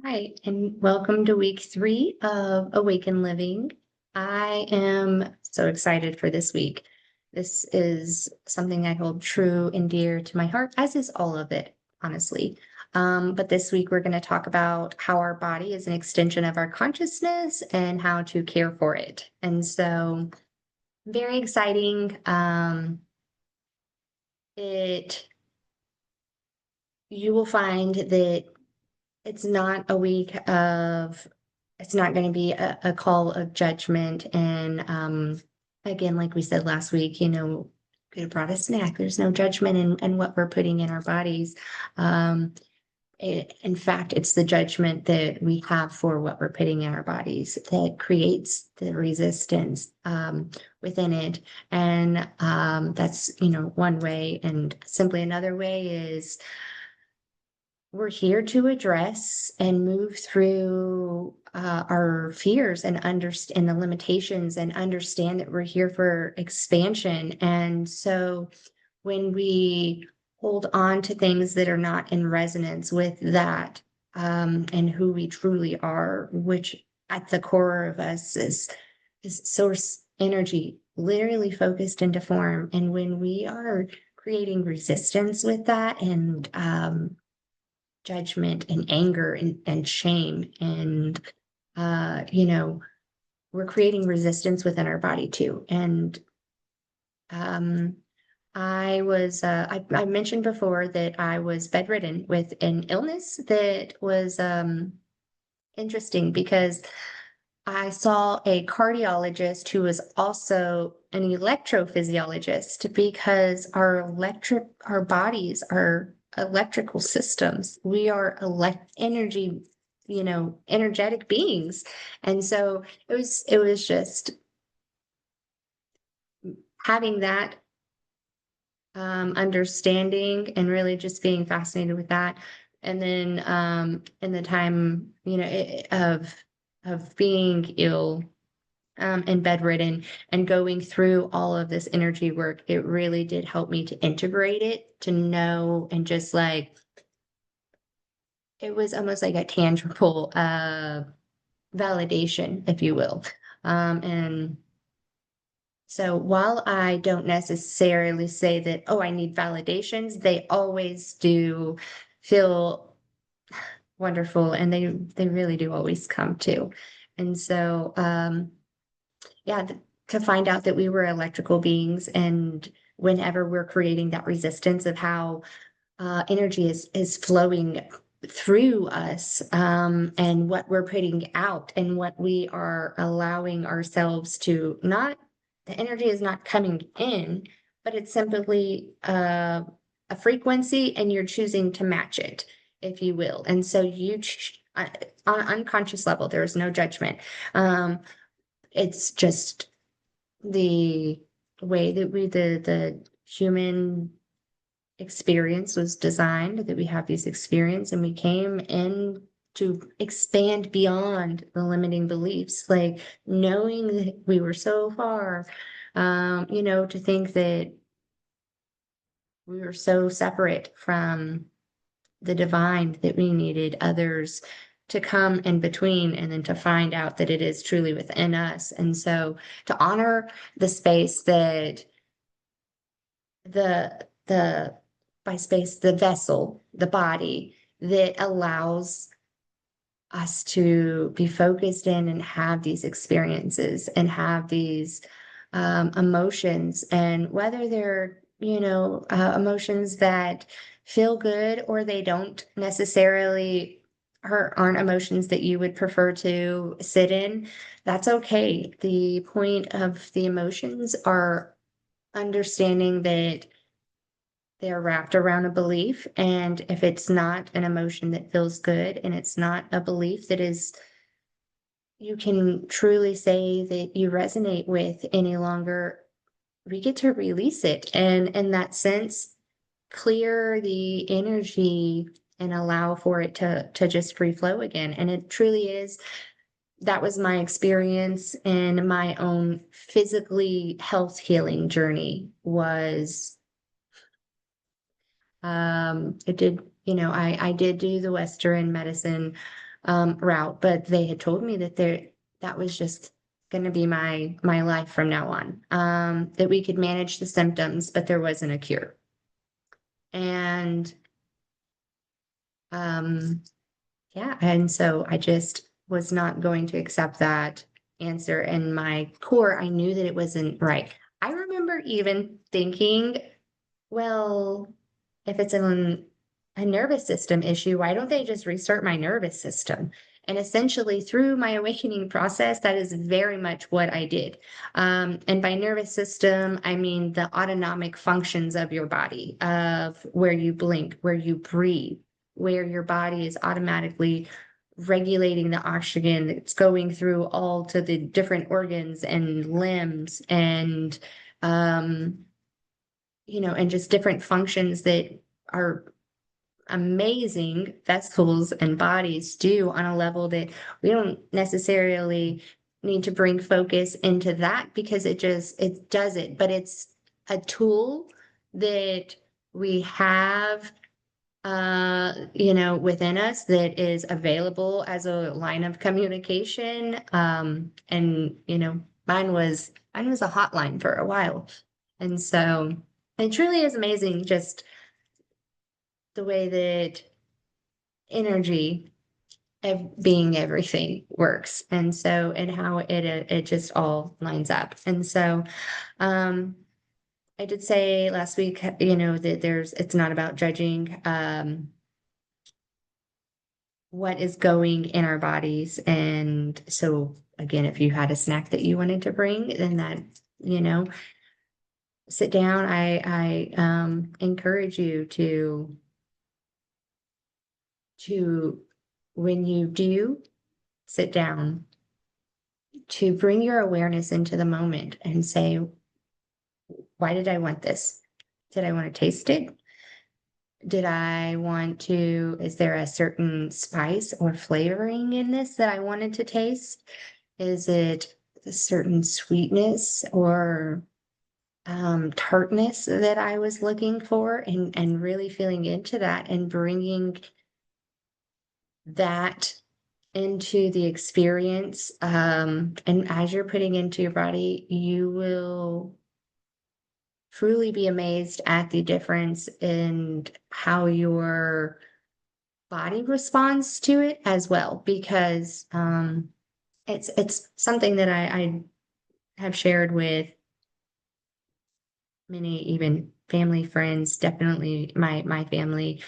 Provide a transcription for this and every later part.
Hi, and welcome to week 3 of Awaken Living. I am so excited for this week. This is something I hold true and dear to my heart, as is all of it, honestly. But this week we're going to talk about how our body is an extension of our consciousness and how to care for it. And so, very exciting. It You will find that it's not a week of it's not going to be a call of judgment. And again, like we said last week, could have brought a snack. There's no judgment in what we're putting in our bodies. In fact, it's the judgment that we have for what we're putting in our bodies that creates the resistance within it. And that's, one way. And simply another way is we're here to address and move through our fears and understand the limitations and understand that we're here for expansion. And so when we hold on to things that are not in resonance with that, and who we truly are, which at the core of us is source energy, literally focused into form. And when we are creating resistance with that and judgment and anger and shame and we're creating resistance within our body too. And I mentioned before that I was bedridden with an illness that was interesting because I saw a cardiologist who was also an electrophysiologist because our bodies are electrical systems. We are energy, energetic beings. And so it was just having that understanding and really just being fascinated with that. And then in the time, of being ill and bedridden and going through all of this energy work, it really did help me to integrate it, to know, and just like it was almost like a tangible validation, if you will. And so while I don't necessarily say that, oh, I need validations, they always do feel wonderful, and they really do always come too. And so yeah, to find out that we were electrical beings, and whenever we're creating that resistance of how energy is flowing through us, and what we're putting out and what we are allowing ourselves to not, the energy is not coming in, but it's simply a frequency, and you're choosing to match it, if you will. And so on an unconscious level, there is no judgment. It's just the way that the human experience was designed, that we have these experience, and we came in to expand beyond the limiting beliefs, like knowing that we were so far, to think that we were so separate from the divine that we needed others to come in between, and then to find out that it is truly within us. And so to honor the space that the by space, the vessel, the body that allows us to be focused in and have these experiences and have these emotions, and whether they're emotions that feel good or they don't necessarily, or aren't emotions that you would prefer to sit in, that's okay. The point of the emotions are understanding that they're wrapped around a belief. And if it's not an emotion that feels good, and it's not a belief that is, you can truly say that you resonate with any longer, we get to release it. And in that sense, clear the energy and allow for it to just free flow again. And it truly is, that was my experience in my own physically health healing journey. Was it did, I did do the Western medicine route, but they had told me that that was just going to be my life from now on. That we could manage the symptoms, but there wasn't a cure. And um, yeah, and so I just was not going to accept that answer. In my core, I knew that it wasn't right. I remember even thinking, well, if it's a nervous system issue, why don't they just restart my nervous system? And essentially, through my awakening process, that is very much what I did. And by nervous system, I mean the autonomic functions of your body, of where you blink, where you breathe, where your body is automatically regulating the oxygen that's going through all to the different organs and limbs and and just different functions that are amazing vessels and bodies do on a level that we don't necessarily need to bring focus into that because it does it, but it's a tool that we have within us that is available as a line of communication. And mine was a hotline for a while. And so it truly is amazing just the way that energy being everything works. And so, and how it just all lines up. And so, um, I did say last week, that it's not about judging, what is going in our bodies. And so again, if you had a snack that you wanted to bring, then that, you know, sit down. I encourage you to when you do sit down, to bring your awareness into the moment and say, why did I want this? Did I want to taste it? Is there a certain spice or flavoring in this that I wanted to taste? Is it a certain sweetness or tartness that I was looking for, and really feeling into that and bringing that into the experience. And as you're putting into your body, you will truly be amazed at the difference in how your body responds to it as well, because it's something that I have shared with many, even family, friends, definitely my family,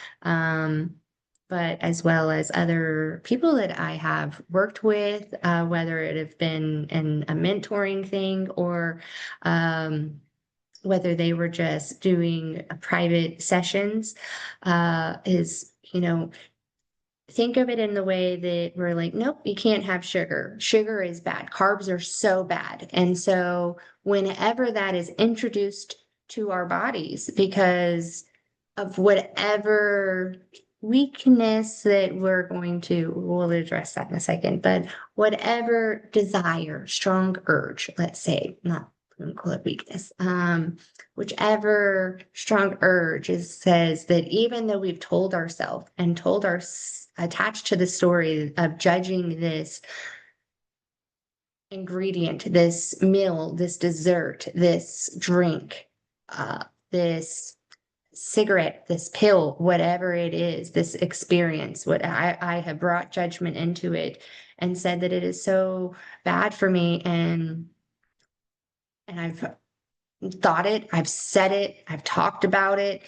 but as well as other people that I have worked with, whether it have been in a mentoring thing or whether they were just doing private sessions, is, think of it in the way that we're like, nope, you can't have sugar. Sugar is bad. Carbs are so bad. And so whenever that is introduced to our bodies because of whatever weakness that we'll address that in a second, but whatever desire, strong urge, let's say, not call it weakness, whichever strong urge says that even though we've told ourselves and attached to the story of judging this ingredient, this meal, this dessert, this drink, this cigarette, this pill, whatever it is, this experience, what I have brought judgment into it and said that it is so bad for me. And I've thought it, I've said it, I've talked about it,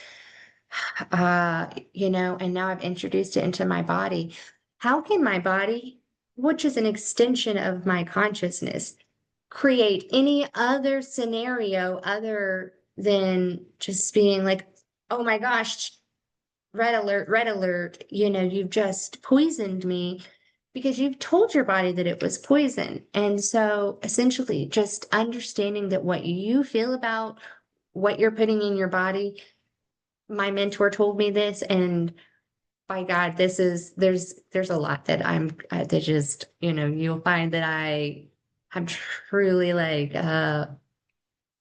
and now I've introduced it into my body. How can my body, which is an extension of my consciousness, create any other scenario other than just being like, oh my gosh, red alert, you've just poisoned me because you've told your body that it was poison. And so essentially just understanding that what you feel about what you're putting in your body, my mentor told me this, and by God, there's a lot that that just, you'll find that I'm truly like,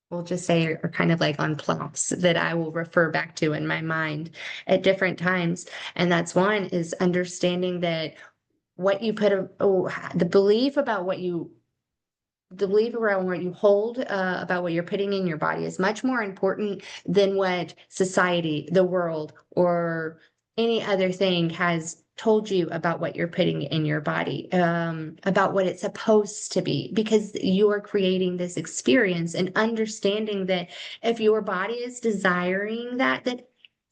we'll just say are kind of like on prompts that I will refer back to in my mind at different times. And that's one is understanding that what you put, the belief about what you the belief around what you hold about what you're putting in your body is much more important than what society, the world, or any other thing has told you about what you're putting in your body, about what it's supposed to be, because you are creating this experience and understanding that if your body is desiring that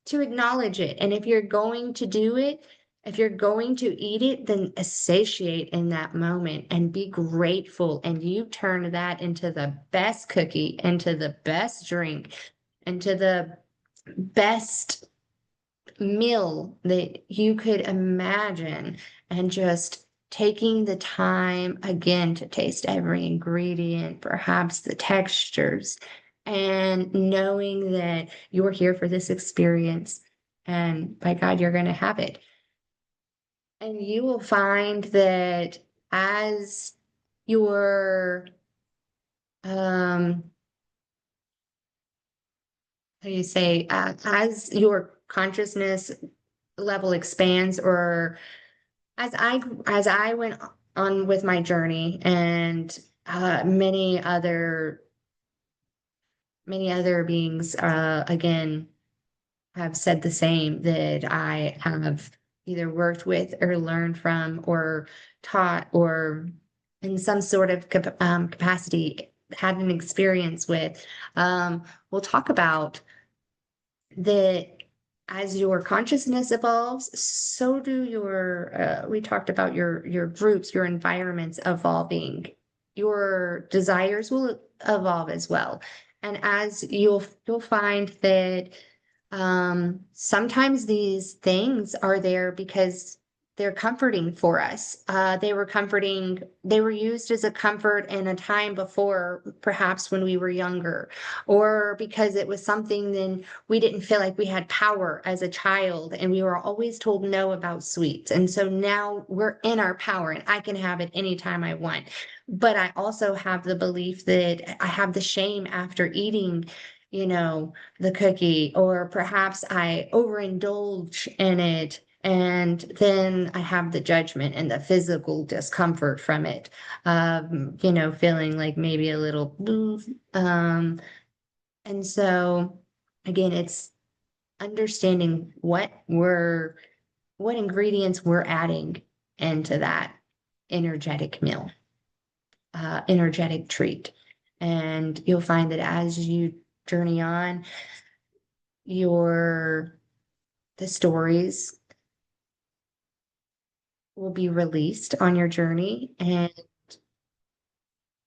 to acknowledge it. And if you're going to do it, if you're going to eat it, then satiate in that moment and be grateful. And you turn that into the best cookie, into the best drink, into the best meal that you could imagine. And just taking the time again to taste every ingredient, perhaps the textures, and knowing that you're here for this experience. And by God, you're going to have it. And you will find that as your, how do you say, as your consciousness level expands, or as I went on with my journey, and many other beings, again, have said the same, that I have either worked with or learned from or taught or in some sort of capacity had an experience with. We'll talk about that as your consciousness evolves, so do we talked about your groups, your environments evolving. Your desires will evolve as well. And as you'll find that sometimes these things are there because they're comforting for us. They were comforting, they were used as a comfort in a time before, perhaps when we were younger, or because it was something then we didn't feel like we had power as a child and we were always told no about sweets. And so now we're in our power and I can have it anytime I want. But I also have the belief that I have the shame after eating, the cookie, or perhaps I overindulge in it. And then I have the judgment and the physical discomfort from it, feeling like maybe a little blue. And so again, it's understanding what ingredients we're adding into that energetic meal, energetic treat. And you'll find that as you journey on, the stories will be released on your journey, and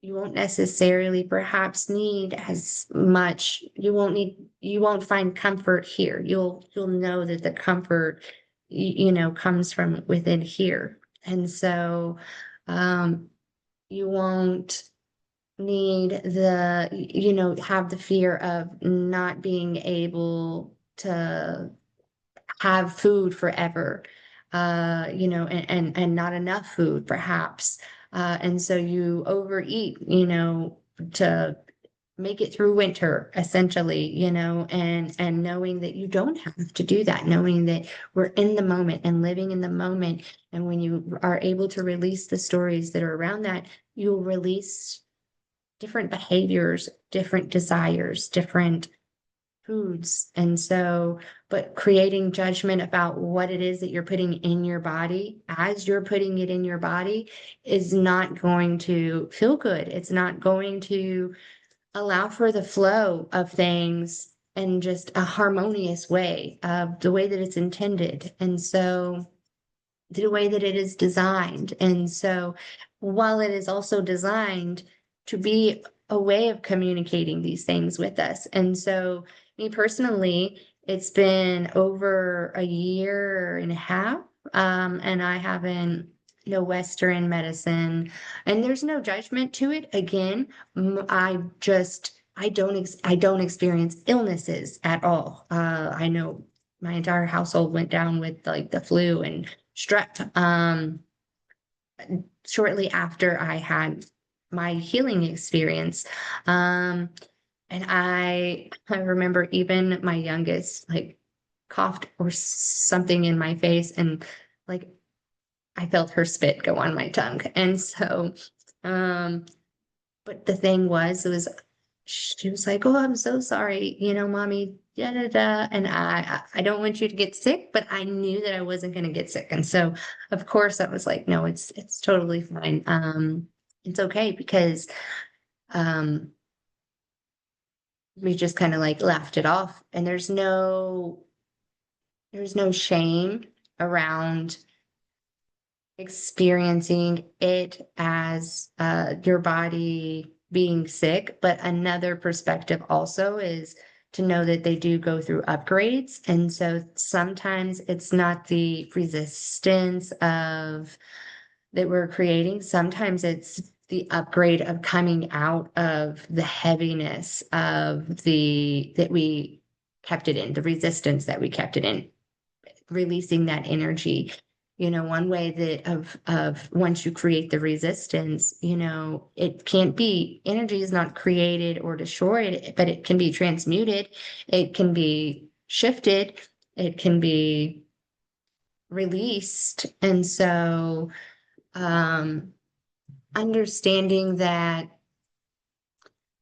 you won't necessarily perhaps need as much. You won't find comfort here. You'll know that the comfort, comes from within here. And so, you won't need have the fear of not being able to have food forever, and not enough food perhaps. And so you overeat, to make it through winter, essentially, and knowing that you don't have to do that, knowing that we're in the moment and living in the moment. And when you are able to release the stories that are around that, you'll release different behaviors, different desires, different foods. And so, but creating judgment about what it is that you're putting in your body as you're putting it in your body is not going to feel good. It's not going to allow for the flow of things in just a harmonious way, of the way that it's intended. And so, the way that it is designed. And so, while it is also designed to be a way of communicating these things with us. And so, me personally, it's been over a year and a half, and I haven't no Western medicine, and there's no judgment to it. Again, I don't experience illnesses at all. I know my entire household went down with like the flu and strep, shortly after I had my healing experience. And I remember even my youngest like coughed or something in my face, and like I felt her spit go on my tongue. And so, um, but the thing was, it was, she was like, "Oh, I'm so sorry, mommy, da da da." And I don't want you to get sick, but I knew that I wasn't going to get sick. And so, of course, I was like, "No, it's totally fine. It's okay," because um, we just kind of like laughed it off. And there's no shame around experiencing it as your body being sick. But another perspective also is to know that they do go through upgrades. And so sometimes it's not the resistance of that we're creating. Sometimes it's the upgrade of coming out of the heaviness of the that we kept it in, the resistance that we kept it in, releasing that energy. One way that of once you create the resistance, it can't be, energy is not created or destroyed, but it can be transmuted, it can be shifted, it can be released. And so understanding that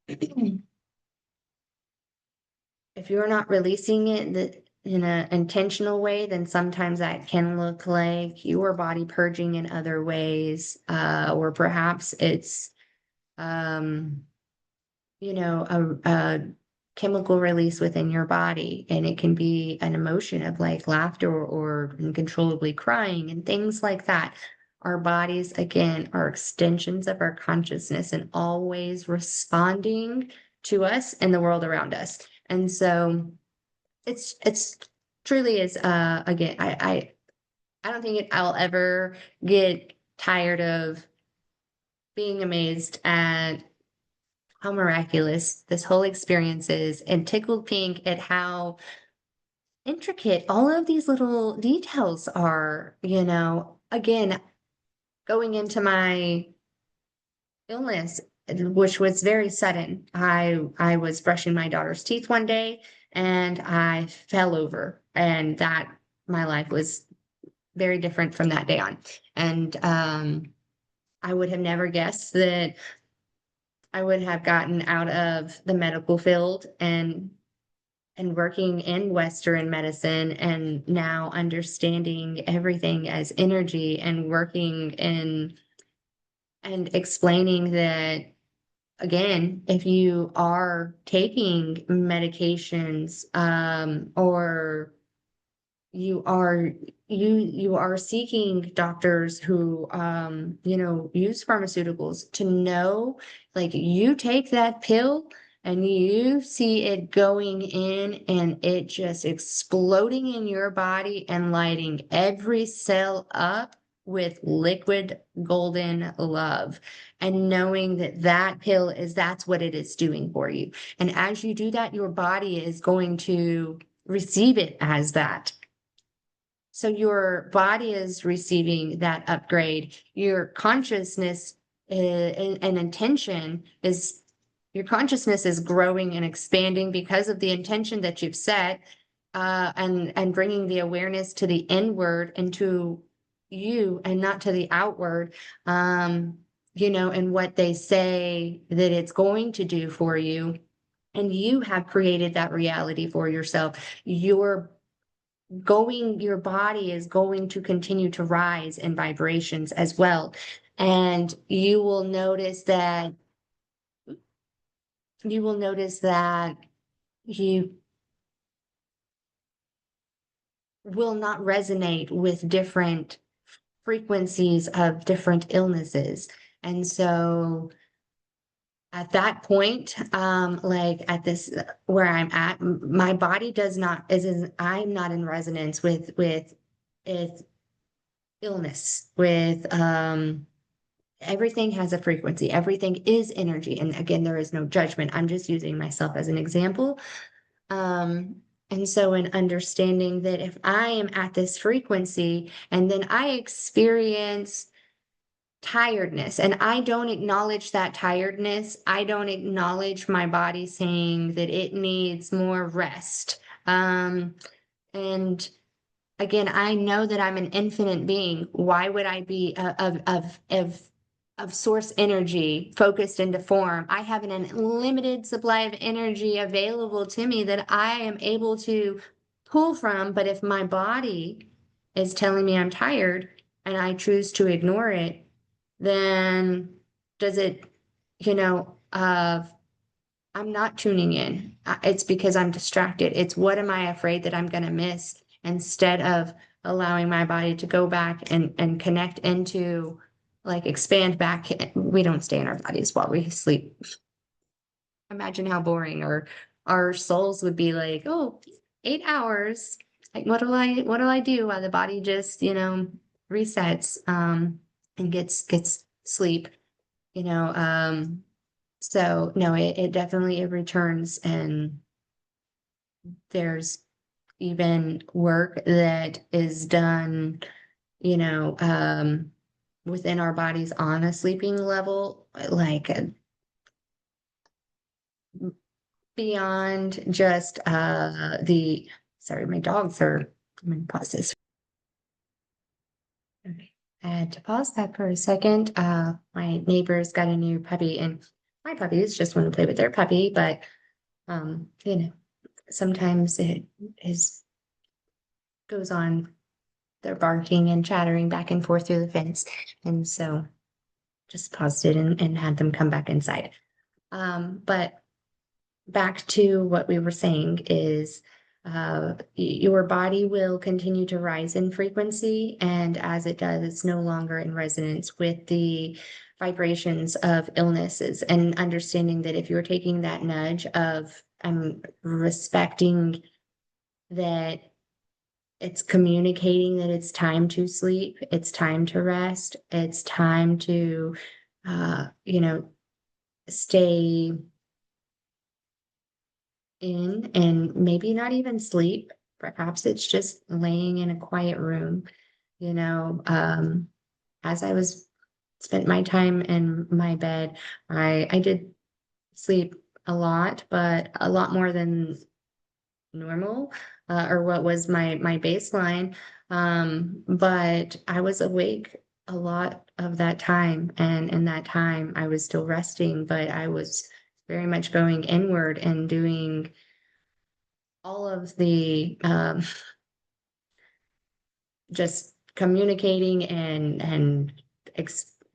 if you're not releasing it in an intentional way, then sometimes that can look like your body purging in other ways, or perhaps it's, um, a chemical release within your body, and it can be an emotion of like laughter or uncontrollably crying and things like that. Our bodies, again, are extensions of our consciousness and always responding to us and the world around us. And so it's truly is, again, I don't think I'll ever get tired of being amazed at how miraculous this whole experience is, and tickled pink at how intricate all of these little details are. Again, going into my illness, which was very sudden. I was brushing my daughter's teeth one day and I fell over, and that my life was very different from that day on. And I would have never guessed that I would have gotten out of the medical field and working in Western medicine, and now understanding everything as energy, and working in and explaining that, again, if you are taking medications, or you are seeking doctors who use pharmaceuticals, to know, like, you take that pill and you see it going in and it just exploding in your body and lighting every cell up with liquid golden love, and knowing that that pill that's what it is doing for you. And as you do that, your body is going to receive it as that. So your body is receiving that upgrade. Your consciousness, and intention is, your consciousness is growing and expanding because of the intention that you've set, and bringing the awareness to the inward and to you, and not to the outward. And what they say that it's going to do for you. And you have created that reality for yourself. Your body is going to continue to rise in vibrations as well. And you will notice that you will not resonate with different frequencies of different illnesses. And so at that point, like at this, where I'm at, my body does not is I'm not in resonance with it illness, with everything has a frequency, everything is energy. And again, there is no judgment, I'm just using myself as an example. And so in understanding that if I am at this frequency and then I experience tiredness and I don't acknowledge that tiredness, I don't acknowledge my body saying that it needs more rest, and again, I know that I'm an infinite being. Why would I be of source energy focused into form? I have an unlimited supply of energy available to me that I am able to pull from. But if my body is telling me I'm tired and I choose to ignore it, then does it, you know, I'm not tuning in. It's because I'm distracted. It's what am I afraid that I'm going to miss instead of allowing my body to go back and connect into, like, expand back. We don't stay in our bodies while we sleep. Imagine how boring our souls would be, like, oh, 8 hours. Like, what do I do while the body just, resets and gets sleep, you know so no, it definitely it returns, and there's even work that is done, you know, within our bodies on a sleeping level, like beyond just the sorry, my dogs are, I'm gonna pause this. Okay. I had to pause that for a second. My neighbor's got a new puppy, and my puppies just want to play with their puppy, but sometimes it is goes on. They're barking and chattering back and forth through the fence. And so just paused it and had them come back inside. But back to what we were saying is your body will continue to rise in frequency. And as it does, it's no longer in resonance with the vibrations of illnesses, and understanding that if you're taking that nudge of respecting that it's communicating that it's time to sleep, it's time to rest, it's time to, stay in and maybe not even sleep. Perhaps it's just laying in a quiet room, you know. As I was spent my time in my bed, I did sleep a lot, but a lot more than normal, or what was my baseline. But I was awake a lot of that time, and in that time I was still resting, but I was very much going inward and doing all of the just communicating and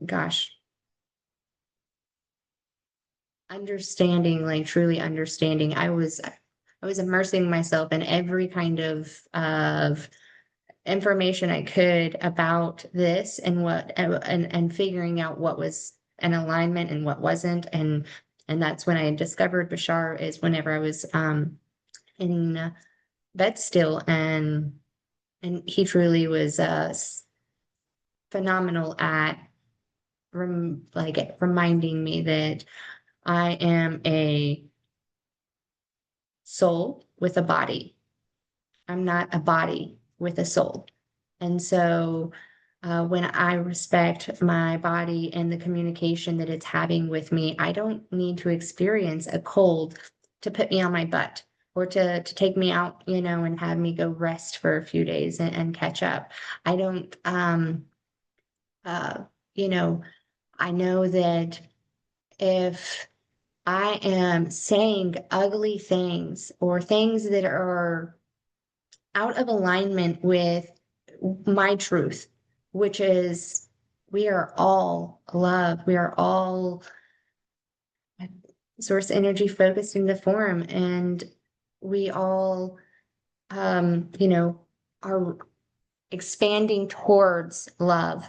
gosh, understanding, like truly understanding. I was immersing myself in every kind of information I could about this, and what and figuring out what was an alignment and what wasn't. And that's when I discovered Bashar, is whenever I was in bed still, and he truly was phenomenal at like reminding me that I am a soul with a body. I'm not a body with a soul. And so when I respect my body and the communication that it's having with me, I don't need to experience a cold to put me on my butt, or to take me out, and have me go rest for a few days and catch up. I don't, uh, you know, I know that if I am saying ugly things or things that are out of alignment with my truth, which is we are all love. We are all source energy focused into form. And we all, are expanding towards love.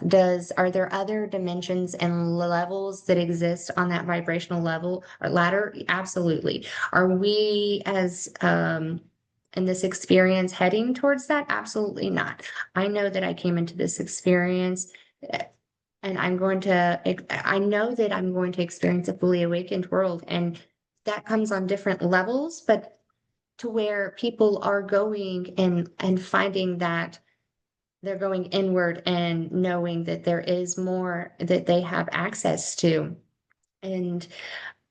Are there other dimensions and levels that exist on that vibrational level or ladder? Absolutely. Are we as in this experience heading towards that? Absolutely not. I know that I came into this experience, and I know that I'm going to experience a fully awakened world, and that comes on different levels, but to where people are going and finding that they're going inward and knowing that there is more that they have access to. And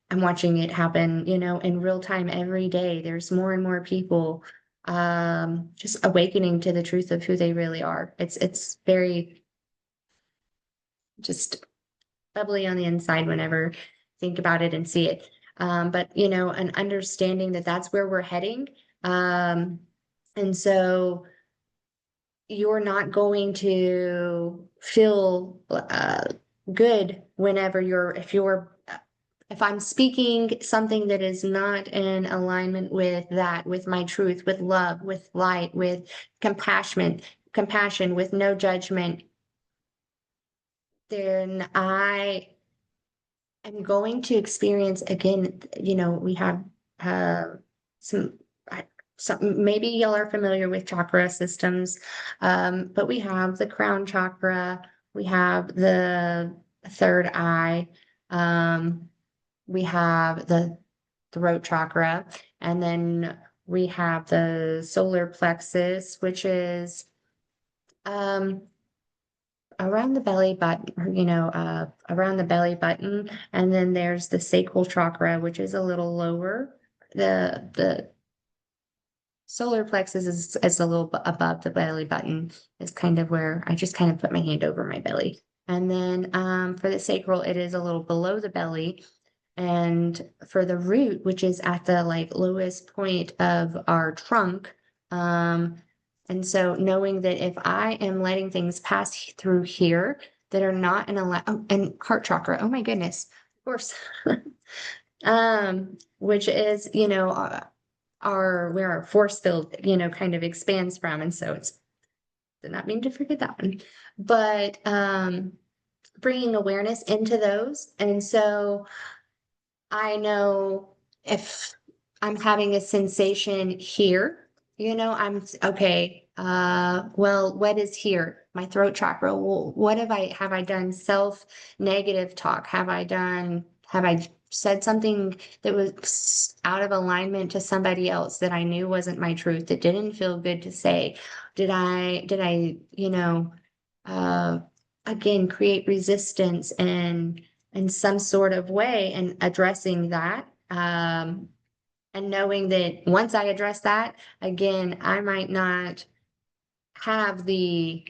I'm watching it happen, in real time every day. There's more and more people just awakening to the truth of who they really are. It's very just bubbly on the inside whenever I think about it and see it. But an understanding that that's where we're heading. Um, and so you're not going to feel good whenever if I'm speaking something that is not in alignment with that, with my truth, with love, with light, with compassion, with no judgment, then I am going to experience again, we have uh, some, some, maybe y'all are familiar with chakra systems, but we have the crown chakra, we have the third eye, we have the throat chakra, and then we have the solar plexus, which is um, around the belly button, around the belly button, and then there's the sacral chakra, which is a little lower. The solar plexus is a little bit above the belly button, is kind of where I just kind of put my hand over my belly. And then for the sacral, it is a little below the belly. And for the root, which is at the like lowest point of our trunk, um, and so knowing that if I am letting things pass through here that are not in a and heart chakra, oh my goodness, of course, which is, our where our force field, kind of expands from. And so it's did not mean to forget that one, but bringing awareness into those. And so I know if I'm having a sensation here, I'm okay. Well, what is here? My throat chakra. Well, what have I done self-negative talk? Have I said something that was out of alignment to somebody else that I knew wasn't my truth, that didn't feel good to say? Did I, uh, again, create resistance and in some sort of way and addressing that. And knowing that once I address that, again, I might not have the,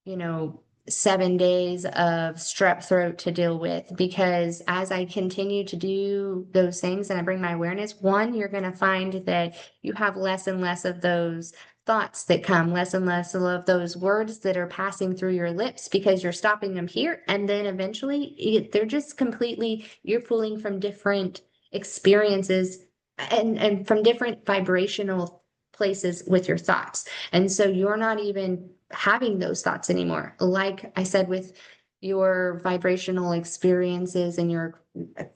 you know, 7 days of strep throat to deal with because as I continue to do those things and I bring my awareness, one, you're going to find that you have less and less of those thoughts that come, less and less of those words that are passing through your lips because you're stopping them here. And then eventually they're just completely, you're pulling from different experiences and from different vibrational places with your thoughts. And so you're not even having those thoughts anymore. Like I said, with your vibrational experiences and your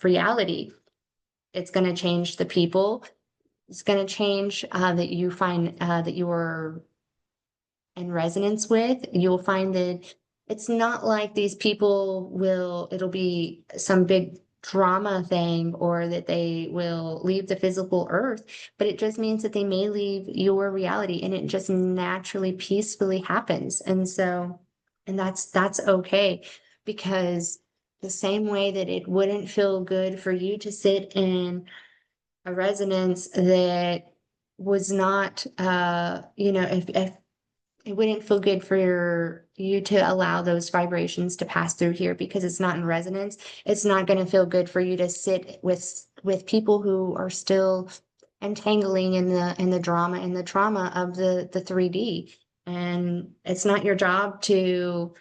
reality, it's going to change the people. It's going to change that you find that you're in resonance with. You'll find that it's not like these people it'll be some big drama thing or that they will leave the physical earth, but it just means that they may leave your reality and it just naturally, peacefully happens. And that's okay because the same way that it wouldn't feel good for you to sit in a resonance that was not, if it wouldn't feel good for you to allow those vibrations to pass through here because it's not in resonance. It's not going to feel good for you to sit with people who are still entangling in the drama and the trauma of the 3D. And it's not your job to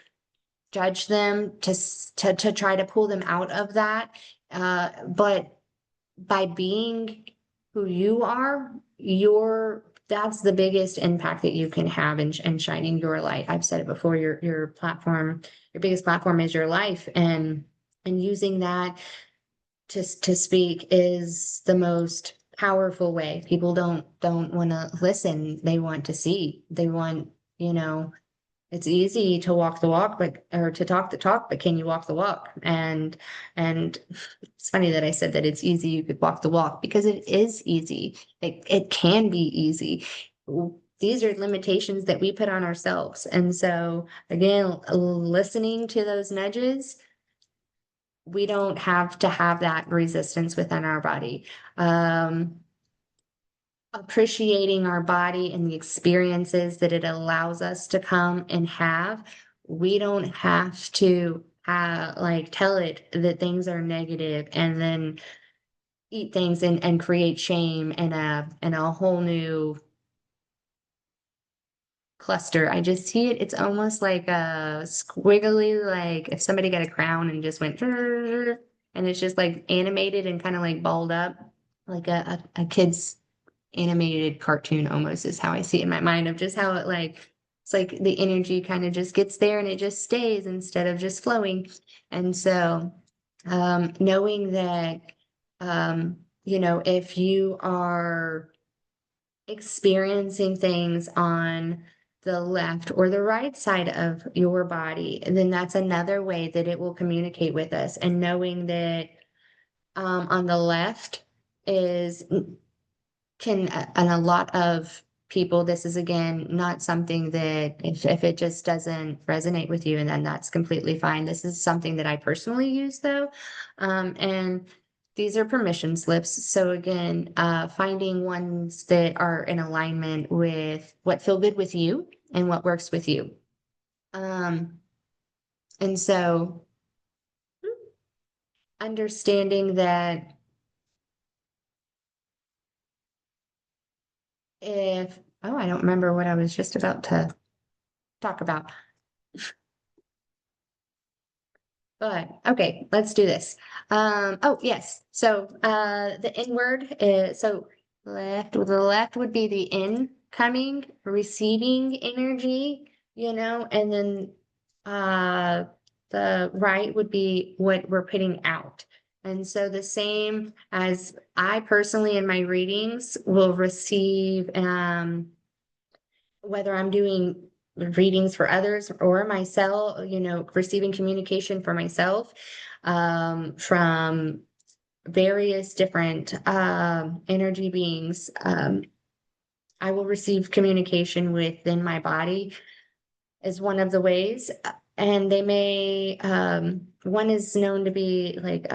judge them, to try to pull them out of that. But by being who you are, that's the biggest impact that you can have in shining your light. I've said it before, your platform, your biggest platform is your life. And using that to speak is the most powerful way. People don't want to listen. They want to see. They want, it's easy to walk the walk, or to talk the talk, but can you walk the walk? And it's funny that I said that it's easy, you could walk the walk because it is easy. It can be easy. These are limitations that we put on ourselves. And so again, listening to those nudges, we don't have to have that resistance within our body. appreciating our body and the experiences that it allows us to come and have. We don't have to like tell it that things are negative and then eat things and create shame and a whole new cluster. I just see it. It's almost like a squiggly, like if somebody got a crown and just went and it's just like animated and kind of like balled up, like a kid's animated cartoon almost is how I see it in my mind of just how it like it's like the energy kind of just gets there and it just stays instead of just flowing. And so knowing that if you are experiencing things on the left or the right side of your body, then that's another way that it will communicate with us. And knowing that on the left is can and a lot of people, this is again not something that if it just doesn't resonate with you, and then that's completely fine. This is something that I personally use though. And these are permission slips. So again, finding ones that are in alignment with what feel good with you and what works with you. And so understanding that if, oh, I don't remember what I was just about to talk about. But okay, let's do this. Oh yes. So the inward is so the left would be the incoming, receiving energy, and then uh the right would be what we're putting out. And so the same as I personally in my readings will receive whether I'm doing readings for others or myself, receiving communication for myself from various different energy beings. I will receive communication within my body is one of the ways. And they may, one is known to be like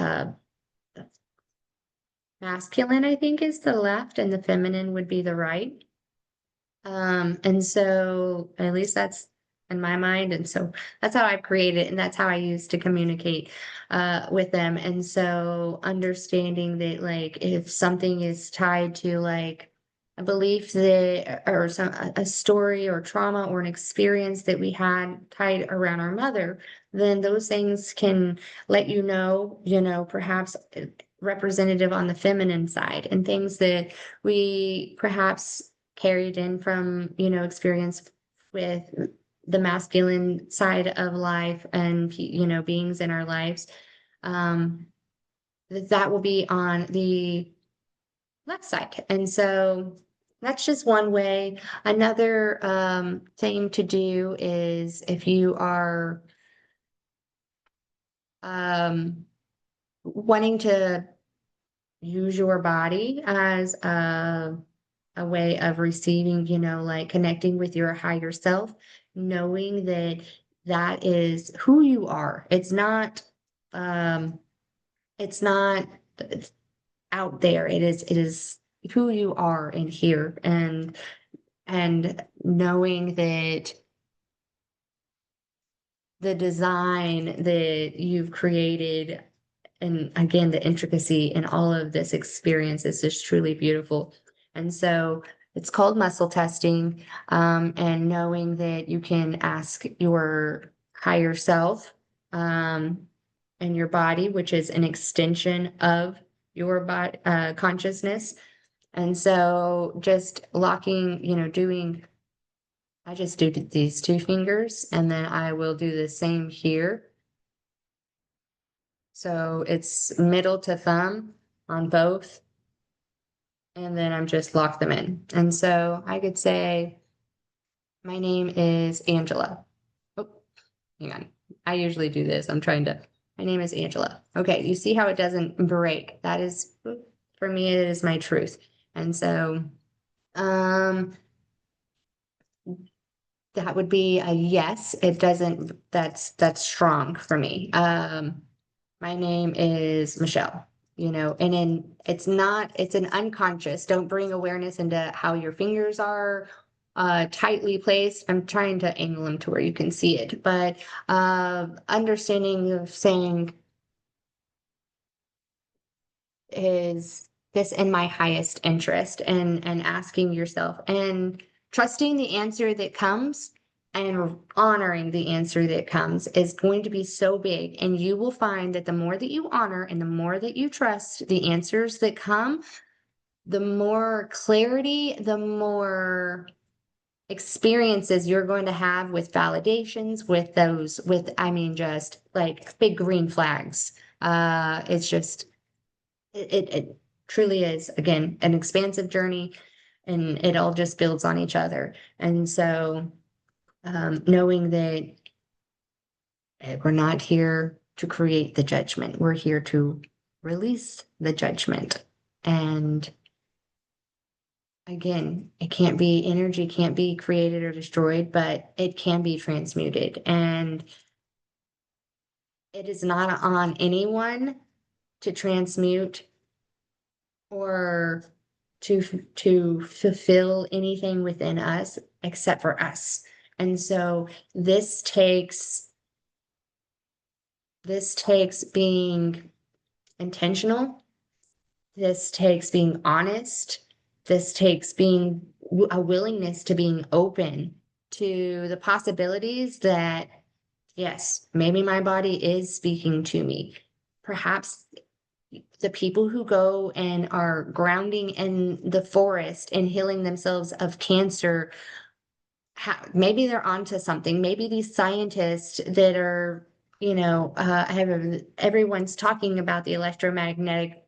masculine, I think is the left, and the feminine would be the right. And so at least that's in my mind. And so that's how I've created and that's how I use to communicate with them. And so understanding that like if something is tied to like a belief that or a story or trauma or an experience that we had tied around our mother, then those things can let perhaps representative on the feminine side and things that we perhaps carried in from, experience with the masculine side of life and, beings in our lives. Um, that will be on the left side. And so that's just one way. Another thing to do is if you are wanting to use your body as a way of receiving, like connecting with your higher self, knowing that that is who you are. It's not it's out there. It is who you are in here and knowing that the design that you've created and again the intricacy in all of this experience is just truly beautiful. And so it's called muscle testing, and knowing that you can ask your higher self and your body, which is an extension of your body consciousness. And so just locking, doing I just do these two fingers and then I will do the same here. So it's middle to thumb on both. And then I'm just lock them in. And so I could say, my name is Angela. Oh, hang on. I usually do this. My name is Angela. Okay, you see how it doesn't break. That is, for me, it is my truth. And so that would be a yes. It doesn't, that's strong for me. My name is Michelle. and then it's an unconscious. Don't bring awareness into how your fingers are tightly placed. I'm trying to angle them to where you can see it, but understanding of saying, is this in my highest interest, and asking yourself and trusting the answer that comes and honoring the answer that comes is going to be so big. And you will find that the more that you honor and the more that you trust the answers that come, the more clarity, the more experiences you're going to have with validations, with those, with, I mean, just like big green flags. It's just, it truly is, again, an expansive journey, and it all just builds on each other. And so, knowing that we're not here to create the judgment, we're here to release the judgment. And again, it can't be, energy can't be created or destroyed, but it can be transmuted. And it is not on anyone to transmute or to fulfill anything within us except for us. And so this takes being intentional. This takes being honest. This takes being a willingness to being open to the possibilities that, yes, maybe my body is speaking to me. Perhaps the people who go and are grounding in the forest and healing themselves of cancer, maybe they're onto something. Maybe these scientists that are, everyone's talking about the electromagnetic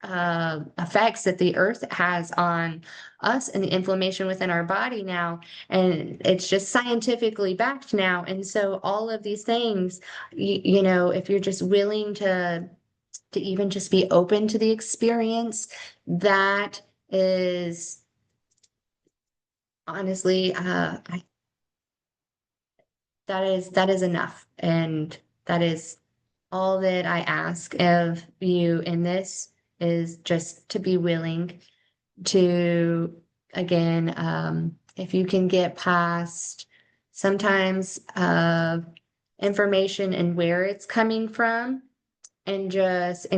effects that the earth has on us and the inflammation within our body now. And it's just scientifically backed now. And so all of these things, if you're just willing to even just be open to the experience, that is honestly, that is enough. And that is all that I ask of you in this, is just to be willing to, again, if you can get past sometimes information and where it's coming from, and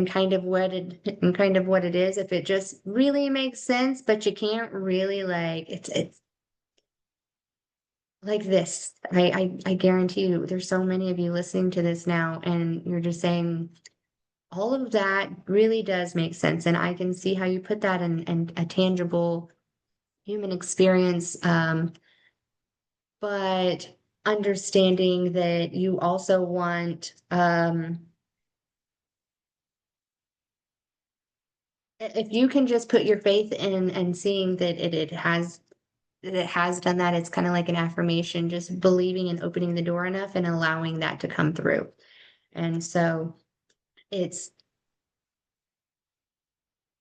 kind of what it is, if it just really makes sense, but you can't really, like, it's like this. I guarantee you there's so many of you listening to this now, and you're just saying all of that really does make sense, and I can see how you put that in a tangible human experience. But understanding that you also want, if you can just put your faith in and seeing that it has done that, it's kind of like an affirmation, just believing and opening the door enough and allowing that to come through. And so it's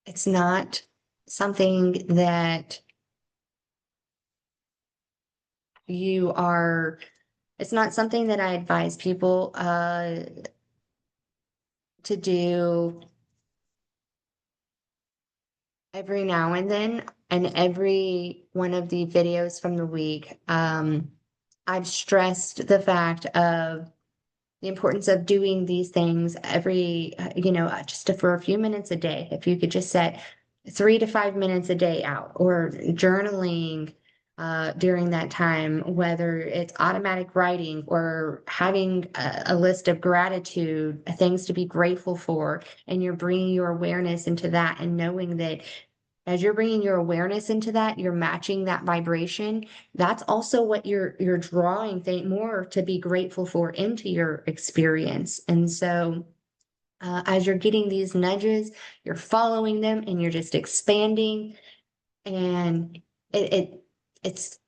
it's not something that you are it's not something that I advise people to do every now and then. And every one of the videos from the week, I've stressed the fact of the importance of doing these things every, just for a few minutes a day. If you could just set 3 to 5 minutes a day out, or journaling during that time, whether it's automatic writing or having a list of gratitude, things to be grateful for, and you're bringing your awareness into that, and knowing that as you're bringing your awareness into that, you're matching that vibration. That's also what you're drawing more to be grateful for into your experience. And so, as you're getting these nudges, you're following them, and you're just expanding. And it's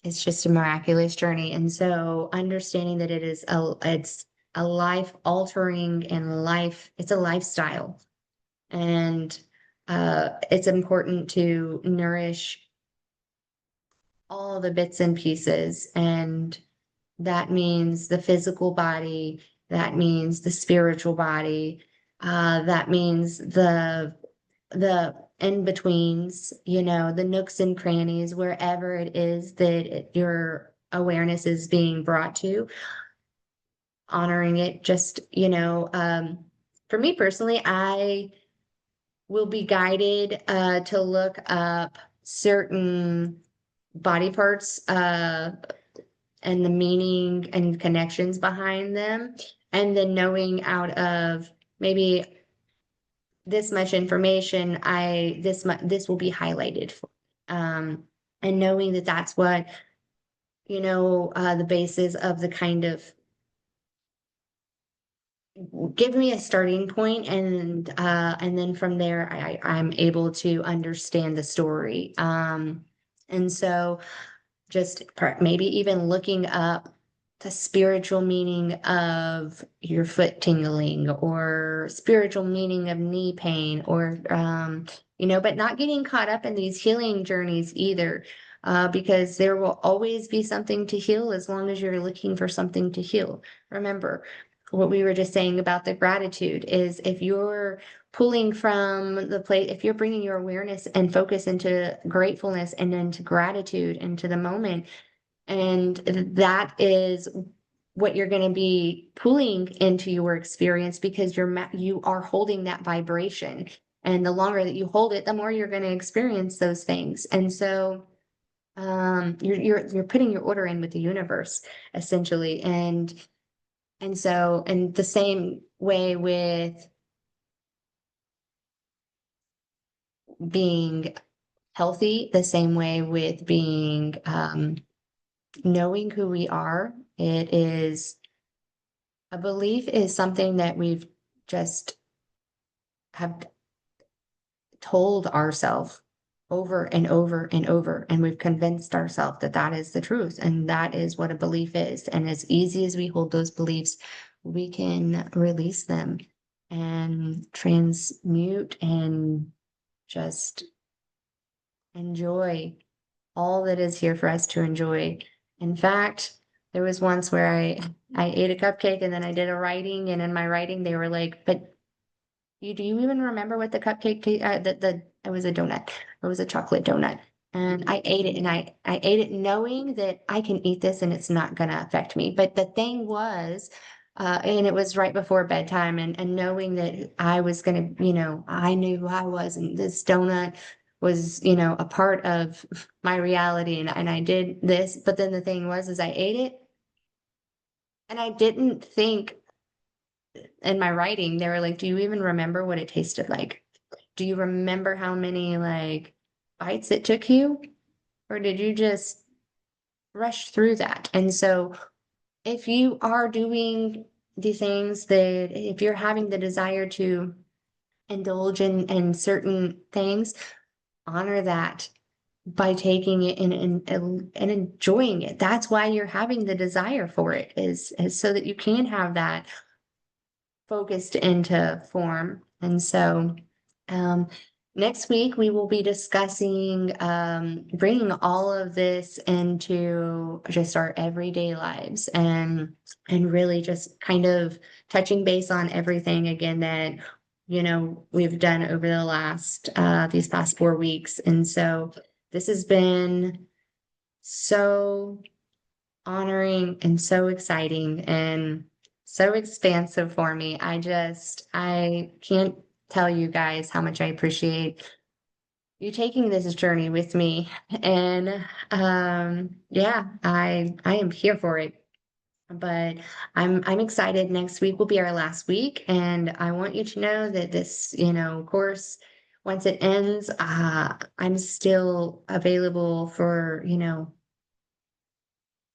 it's just a miraculous journey. And so, understanding that it's a life altering, and it's a lifestyle. And it's important to nourish all the bits and pieces. And that means the physical body, that means the spiritual body, That means the in-betweens, the nooks and crannies, wherever it is that your awareness is being brought to, honoring it. Just, for me personally, I will be guided to look up certain body parts and the meaning and connections behind them, and then knowing out of maybe this much information, this will be highlighted for, um, and knowing that that's what, the basis of the kind of give me a starting point, and then from there I'm able to understand the story. And so just maybe even looking up the spiritual meaning of your foot tingling, or spiritual meaning of knee pain, or but not getting caught up in these healing journeys either, because there will always be something to heal as long as you're looking for something to heal. Remember what we were just saying about the gratitude is, if you're pulling from the place, if you're bringing your awareness and focus into gratefulness and into gratitude into the moment, and that is what you're going to be pulling into your experience, because you are holding that vibration, and the longer that you hold it, the more you're going to experience those things. And so you're putting your order in with the universe, essentially. And so, and the same way with being healthy, the same way with being, knowing who we are. It is a belief is something that we've just have told ourselves over and over and over, and we've convinced ourselves that that is the truth, and that is what a belief is. And as easy as we hold those beliefs, we can release them and transmute and just enjoy all that is here for us to enjoy. In fact, there was once where I ate a cupcake and then I did a writing, and in my writing they were like, "But do you even remember what the cupcake the it was a donut. It was a chocolate donut." And I ate it, and I ate it knowing that I can eat this and it's not gonna affect me. But the thing was, and it was right before bedtime, and knowing that I was gonna, I knew who I was, and this donut was, a part of my reality, and I did this. But then the thing was, is I ate it, and I didn't think, in my writing, they were like, "Do you even remember what it tasted like? Do you remember how many, like, bites it took you? Or did you just rush through that?" And so if you are doing the things that, if you're having the desire to indulge in certain things, honor that by taking it and enjoying it. That's why you're having the desire for it, is so that you can have that focused into form. And so, um, next week we will be discussing, bringing all of this into just our everyday lives, and really just kind of touching base on everything again that, we've done over the last, these past 4 weeks. And so this has been so honoring and so exciting and so expansive for me. I can't tell you guys how much I appreciate you taking this journey with me. And yeah, I am here for it. But I'm excited. Next week will be our last week, and I want you to know that this, course, once it ends, I'm still available for,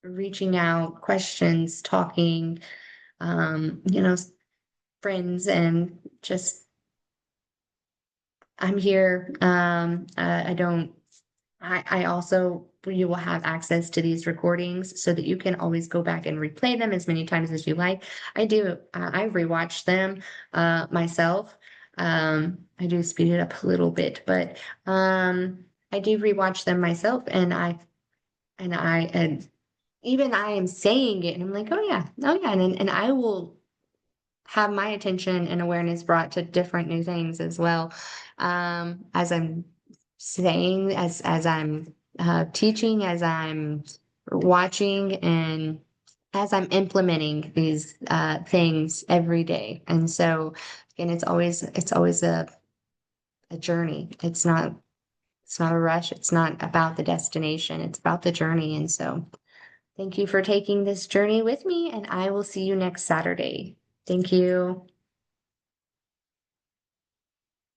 reaching out, questions, talking, friends, and just I'm here. I don't. I also, you will have access to these recordings so that you can always go back and replay them as many times as you like. I do. I rewatch them myself. I do speed it up a little bit, but I do rewatch them myself, and even I am saying it, and I'm like, oh yeah, and I will. have my attention and awareness brought to different new things as well. As I'm saying, as I'm teaching, as I'm watching, and as I'm implementing these things every day. And so, again, it's always a journey. It's not a rush. It's not about the destination. It's about the journey. And so, thank you for taking this journey with me, and I will see you next Saturday. Thank you.